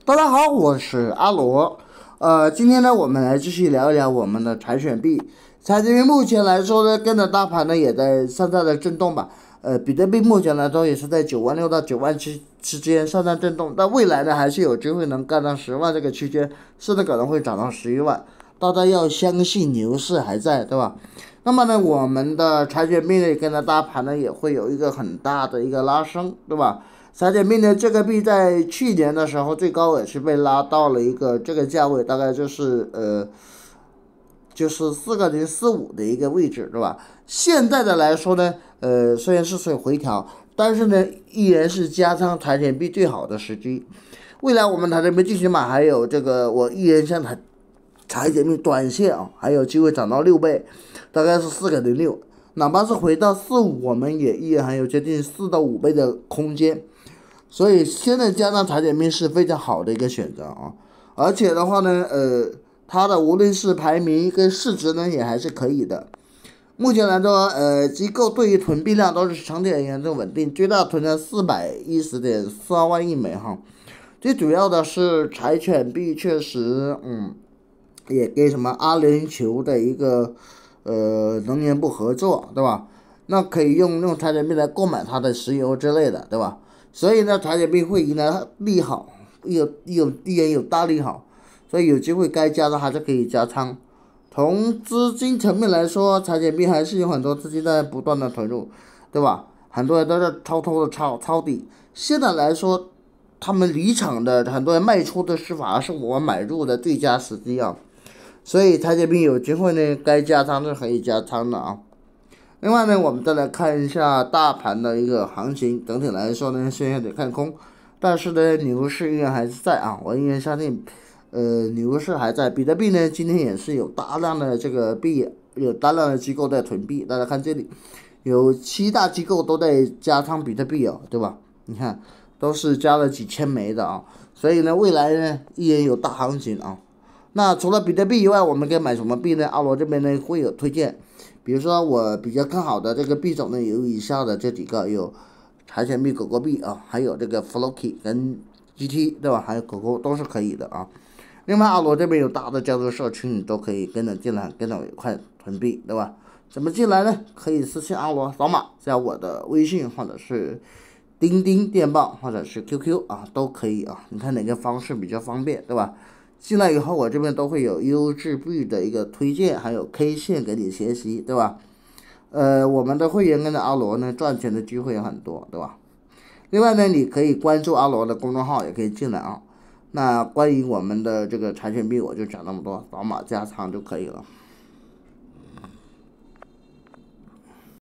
大家好，我是阿罗。今天呢，我们来继续聊一聊我们的柴犬币。柴犬币目前来说呢，跟着大盘呢也在上下的震动吧。比特币目前来说也是在96000到97000之间上下震动，但未来呢还是有机会能干到10万这个区间，甚至可能会涨到11万。大家要相信牛市还在，对吧？那么呢，我们的柴犬币呢跟着大盘呢也会有一个很大的一个拉升，对吧？柴犬币呢，这个币在去年的时候最高也是被拉到了一个这个价位，大概就是40.45的一个位置，对吧？现在的来说呢，虽然是属于回调，但是呢，依然是加仓柴犬币最好的时机。未来我们柴犬币最起码还有这个，我依然像柴犬币短线啊，还有机会涨到6倍，大概是4.06，哪怕是回到4.5，我们也依然还有接近4到5倍的空间。所以现在加上柴犬币是非常好的一个选择啊，而且的话呢，它的无论是排名跟市值呢也还是可以的。目前来说，机构对于囤币量都是相对而言正稳定，最大囤了410.42万亿枚哈。最主要的是柴犬币确实，也跟什么阿联酋的一个能源部合作，对吧？那可以用柴犬币来购买它的石油之类的，对吧？所以呢，柴犬币会迎来利好，依然有大利好，所以有机会该加的还是可以加仓。从资金层面来说，柴犬币还是有很多资金在不断的投入，对吧？很多人都在偷偷的抄底。现在来说，他们离场的很多人卖出的是反而是我买入的最佳时机啊。所以柴犬币有机会呢，该加仓是可以加仓的啊。另外呢，我们再来看一下大盘的一个行情。整体来说呢，现在得看空，但是呢，牛市依然还是在啊。我依然相信，牛市还在。比特币呢，今天也是有大量的这个币，有大量的机构在囤币。大家看这里，有7大机构都在加仓比特币哦，对吧？你看，都是加了几千枚的啊。所以呢，未来呢，依然有大行情啊。那除了比特币以外，我们可以买什么币呢？阿罗这边呢会有推荐。比如说我比较看好的这个币种呢，有以下的这几个，有柴犬币、狗狗币啊，还有这个 Floki 跟 GT， 对吧？还有狗狗都是可以的啊。另外，阿罗这边有大的交流社区，你都可以跟着进来，跟着我一块囤币，对吧？怎么进来呢？可以私信阿罗扫码，加我的微信或者是钉钉电报或者是 QQ 啊，都可以啊。你看哪个方式比较方便，对吧？进来以后，我这边都会有优质币的一个推荐，还有 K 线给你学习，对吧？我们的会员跟着阿罗呢，赚钱的机会也很多，对吧？另外呢，你可以关注阿罗的公众号，也可以进来啊。那关于我们的这个柴犬币，我就讲那么多，扫码加仓就可以了。